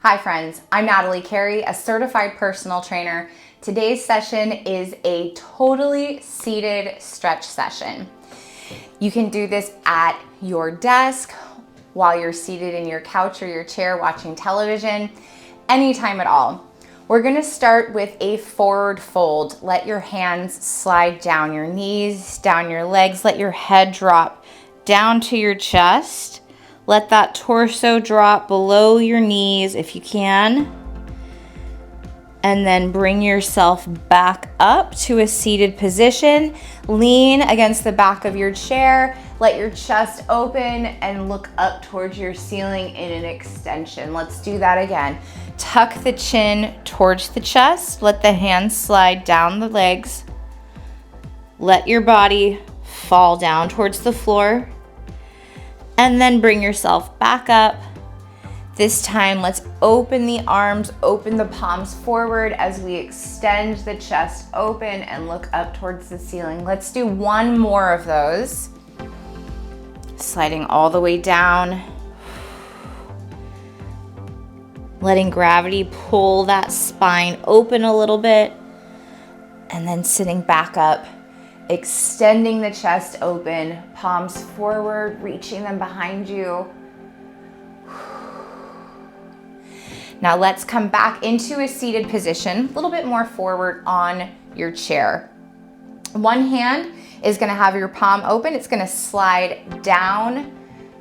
Hi friends, I'm Natalie Carey, a certified personal trainer. Today's session is a totally seated stretch session. You can do this at your desk, while you're seated in your couch or your chair watching television, anytime at all. We're gonna start with a forward fold. Let your hands slide down your knees, down your legs, let your head drop down to your chest. Let that torso drop below your knees if you can. And then bring yourself back up to a seated position. Lean against the back of your chair. Let your chest open and look up towards your ceiling in an extension. Let's do that again. Tuck the chin towards the chest. Let the hands slide down the legs. Let your body fall down towards the floor. And then bring yourself back up. This time, let's open the arms, open the palms forward as we extend the chest open and look up towards the ceiling. Let's do one more of those. Sliding all the way down. Letting gravity pull that spine open a little bit. And then sitting back up. Extending the chest open, palms forward, reaching them behind you. Now let's come back into a seated position, a little bit more forward on your chair. One hand is gonna have your palm open. It's gonna slide down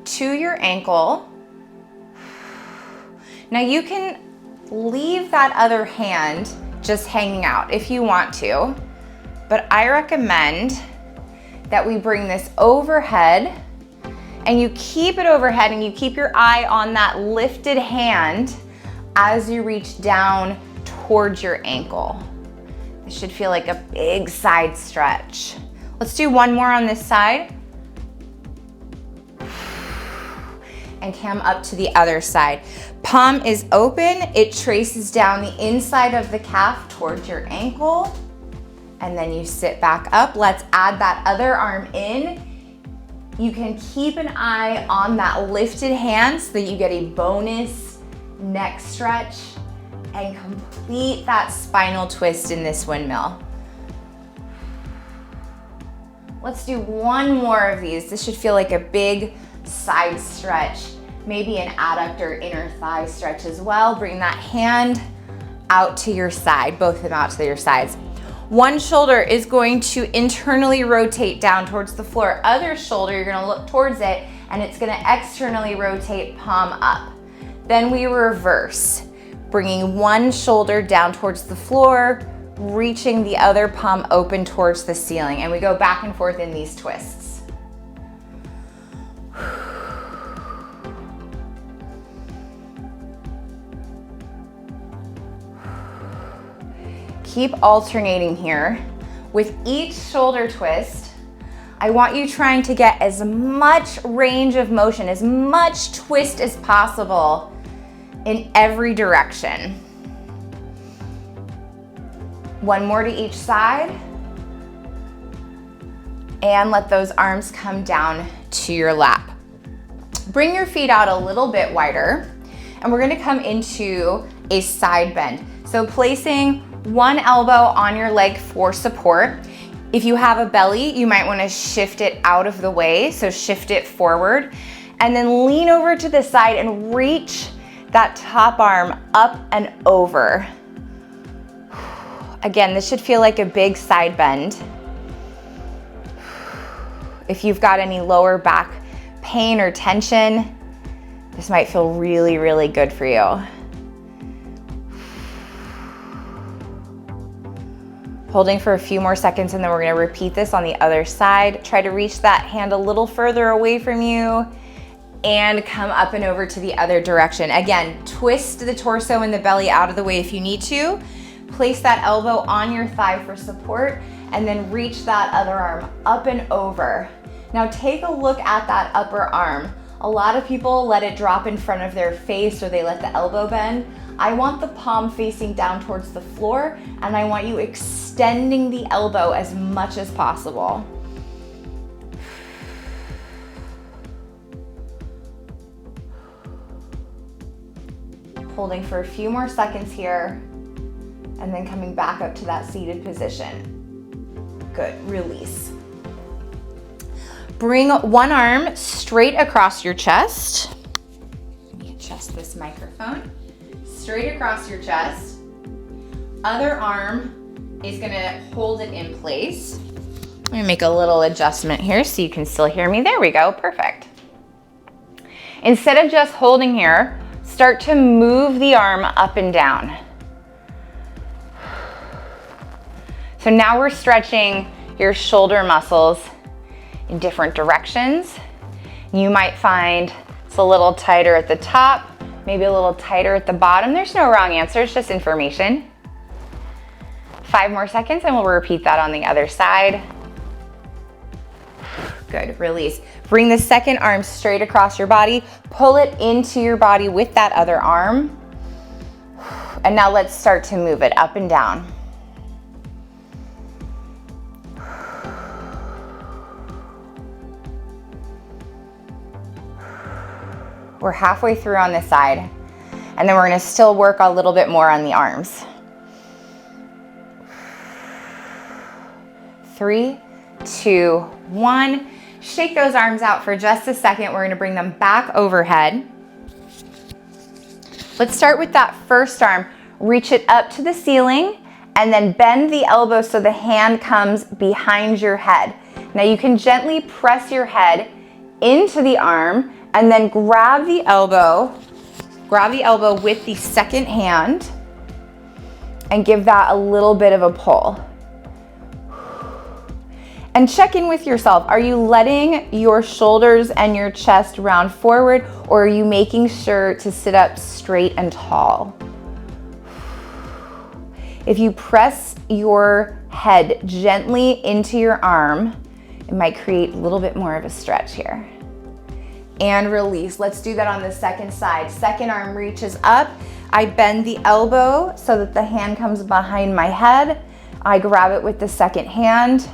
to your ankle. Now you can leave that other hand just hanging out if you want to. But I recommend that we bring this overhead and you keep it overhead and you keep your eye on that lifted hand as you reach down towards your ankle. This should feel like a big side stretch. Let's do one more on this side. And come up to the other side. Palm is open, it traces down the inside of the calf towards your ankle. And then you sit back up. Let's add that other arm in. You can keep an eye on that lifted hand so that you get a bonus neck stretch and complete that spinal twist in this windmill. Let's do one more of these. This should feel like a big side stretch, maybe an adductor inner thigh stretch as well. Bring that hand out to your side, both of them out to your sides. One shoulder is going to internally rotate down towards the floor. Other shoulder, you're gonna look towards it and it's gonna externally rotate, palm up. Then we reverse, bringing one shoulder down towards the floor, reaching the other palm open towards the ceiling. And we go back and forth in these twists. Keep alternating here. With each shoulder twist, I want you trying to get as much range of motion, as much twist as possible in every direction. One more to each side. And let those arms come down to your lap. Bring your feet out a little bit wider, and we're gonna come into a side bend. So placing one elbow on your leg for support. If you have a belly, you might want to shift it out of the way, so shift it forward. And then lean over to the side and reach that top arm up and over. Again, this should feel like a big side bend. If you've got any lower back pain or tension, this might feel really, really good for you. Holding for a few more seconds and then we're gonna repeat this on the other side. Try to reach that hand a little further away from you and come up and over to the other direction. Again, twist the torso and the belly out of the way if you need to. Place that elbow on your thigh for support and then reach that other arm up and over. Now take a look at that upper arm. A lot of people let it drop in front of their face or they let the elbow bend. I want the palm facing down towards the floor and I want you extending the elbow as much as possible. Holding for a few more seconds here, and then coming back up to that seated position. Good, release. Bring one arm straight across your chest. Let me adjust this microphone. Straight across your chest. Other arm is gonna hold it in place. Let me make a little adjustment here so you can still hear me. There we go, perfect. Instead of just holding here, start to move the arm up and down. So now we're stretching your shoulder muscles in different directions. You might find it's a little tighter at the top, maybe a little tighter at the bottom. There's no wrong answer, it's just information. 5 more seconds and we'll repeat that on the other side. Good, release. Bring the second arm straight across your body, pull it into your body with that other arm. And now let's start to move it up and down. We're halfway through on this side, and then we're gonna still work a little bit more on the arms. 3, 2, 1. Shake those arms out for just a second. We're gonna bring them back overhead. Let's start with that first arm. Reach it up to the ceiling, and then bend the elbow so the hand comes behind your head. Now you can gently press your head into the arm, and then grab the elbow with the second hand and give that a little bit of a pull. And check in with yourself. Are you letting your shoulders and your chest round forward, or are you making sure to sit up straight and tall? If you press your head gently into your arm, it might create a little bit more of a stretch here. And release. Let's do that on the second side. Second arm reaches up. I bend the elbow so that the hand comes behind my head. I grab it with the second hand.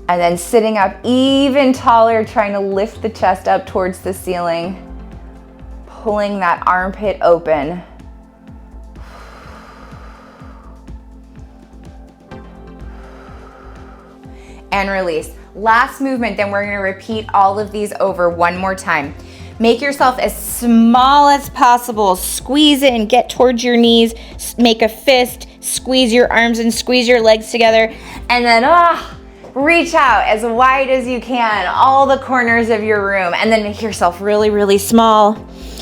And then sitting up even taller, trying to lift the chest up towards the ceiling, pulling that armpit open. And release. Last movement, then we're gonna repeat all of these over one more time. Make yourself as small as possible. Squeeze it and get towards your knees. Make a fist, squeeze your arms and squeeze your legs together. And then, reach out as wide as you can, all the corners of your room. And then make yourself really, really small.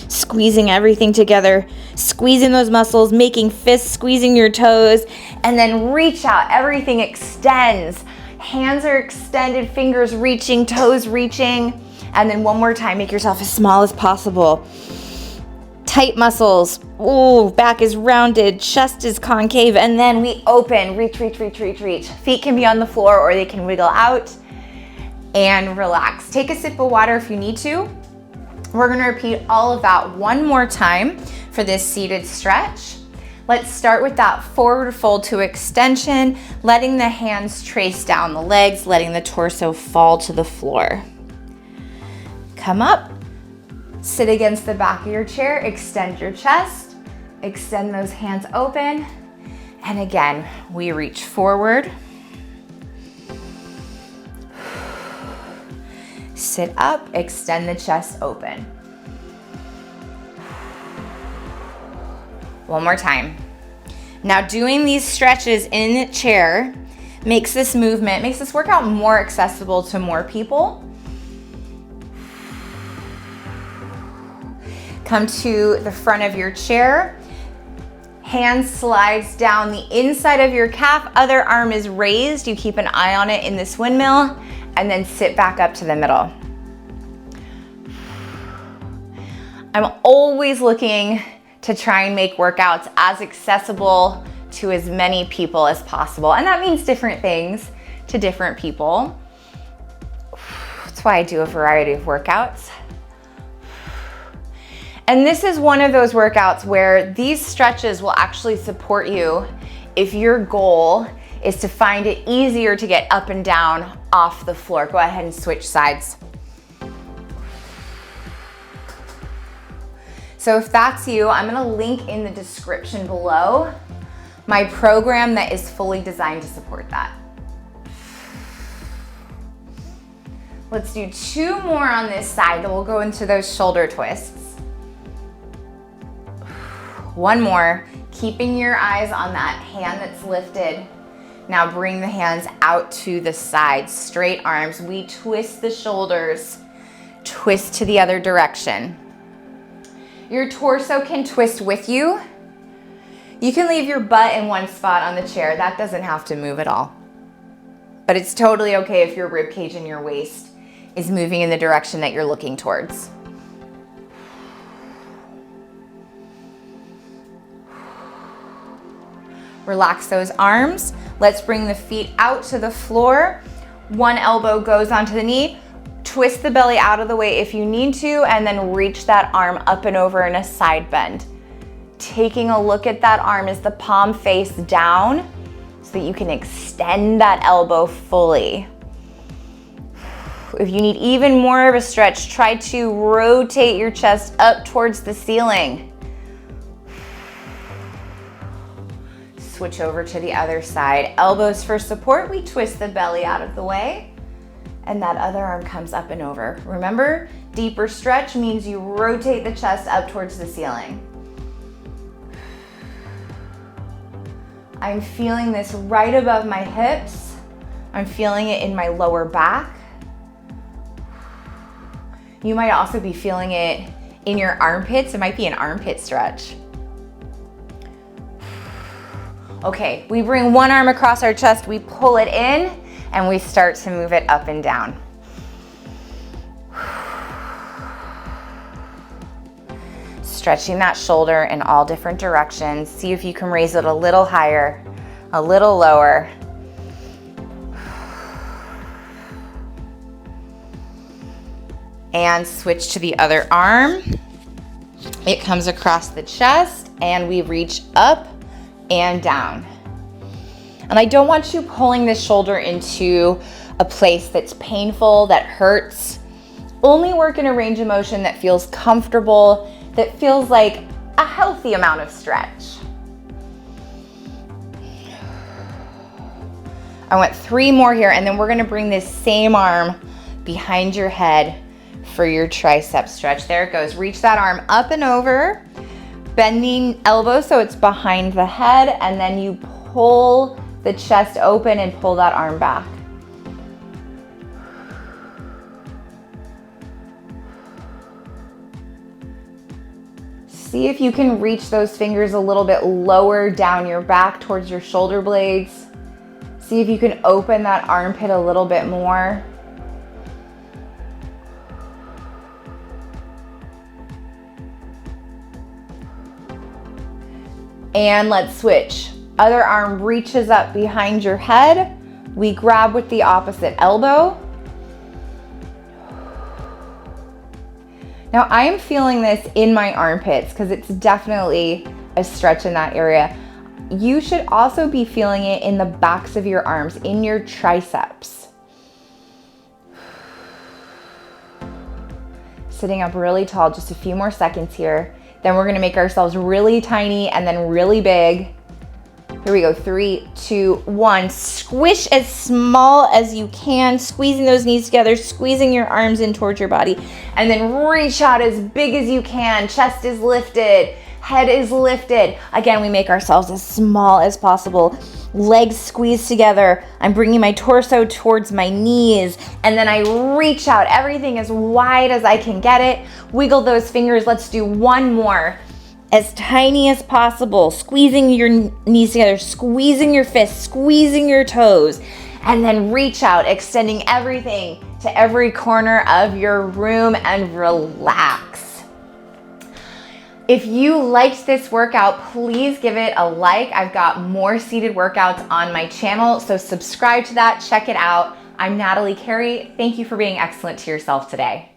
Squeezing everything together, squeezing those muscles, making fists, squeezing your toes. And then reach out, everything extends. Hands are extended, fingers reaching, toes reaching. And then one more time, make yourself as small as possible. Tight muscles. Ooh, back is rounded, chest is concave, and then we open. Reach, reach, reach, reach, reach. Feet can be on the floor or they can wiggle out. And relax. Take a sip of water if you need to. We're gonna repeat all of that one more time for this seated stretch. Let's start with that forward fold to extension, letting the hands trace down the legs, letting the torso fall to the floor. Come up, sit against the back of your chair, extend your chest, extend those hands open, and again, we reach forward. Sit up, extend the chest open. One more time. Now doing these stretches in the chair makes this movement, makes this workout more accessible to more people. Come to the front of your chair. Hand slides down the inside of your calf, other arm is raised. You keep an eye on it in this windmill, and then sit back up to the middle. I'm always looking to try and make workouts as accessible to as many people as possible. And that means different things to different people. That's why I do a variety of workouts. And this is one of those workouts where these stretches will actually support you if your goal is to find it easier to get up and down off the floor. Go ahead and switch sides. So if that's you, I'm gonna link in the description below my program that is fully designed to support that. Let's do 2 more on this side, then we'll go into those shoulder twists. 1 more, keeping your eyes on that hand that's lifted. Now bring the hands out to the side, straight arms. We twist the shoulders, twist to the other direction. Your torso can twist with you. You can leave your butt in one spot on the chair. That doesn't have to move at all. But it's totally okay if your rib cage and your waist is moving in the direction that you're looking towards. Relax those arms. Let's bring the feet out to the floor. 1 elbow goes onto the knee. Twist the belly out of the way if you need to, and then reach that arm up and over in a side bend. Taking a look at that arm as the palm face down so that you can extend that elbow fully. If you need even more of a stretch, try to rotate your chest up towards the ceiling. Switch over to the other side. Elbows for support. We twist the belly out of the way, and that other arm comes up and over. Remember, deeper stretch means you rotate the chest up towards the ceiling. I'm feeling this right above my hips. I'm feeling it in my lower back. You might also be feeling it in your armpits. It might be an armpit stretch. Okay, we bring 1 arm across our chest, we pull it in, and we start to move it up and down. Stretching that shoulder in all different directions. See if you can raise it a little higher, a little lower. And switch to the other arm. It comes across the chest, and we reach up and down. And I don't want you pulling this shoulder into a place that's painful, that hurts. Only work in a range of motion that feels comfortable, that feels like a healthy amount of stretch. I want 3 more here, and then we're gonna bring this same arm behind your head for your tricep stretch. There it goes. Reach that arm up and over. Bending elbow so it's behind the head, and then you pull the chest open and pull that arm back. See if you can reach those fingers a little bit lower down your back towards your shoulder blades. See if you can open that armpit a little bit more. And let's switch. Other arm reaches up behind your head. We grab with the opposite elbow. Now I am feeling this in my armpits because it's definitely a stretch in that area. You should also be feeling it in the backs of your arms, in your triceps. Sitting up really tall, just a few more seconds here. Then we're gonna make ourselves really tiny and then really big. Here we go, 3, 2, 1. Squish as small as you can, squeezing those knees together, squeezing your arms in towards your body, and then reach out as big as you can. Chest is lifted, head is lifted. Again, we make ourselves as small as possible. Legs squeeze together. I'm bringing my torso towards my knees, and then I reach out, everything as wide as I can get it. Wiggle those fingers. Let's do 1 more. As tiny as possible, squeezing your knees together, squeezing your fists, squeezing your toes, and then reach out, extending everything to every corner of your room, and relax. If you liked this workout, please give it a like. I've got more seated workouts on my channel, so subscribe to that, check it out. I'm Natalie Carey. Thank you for being excellent to yourself today.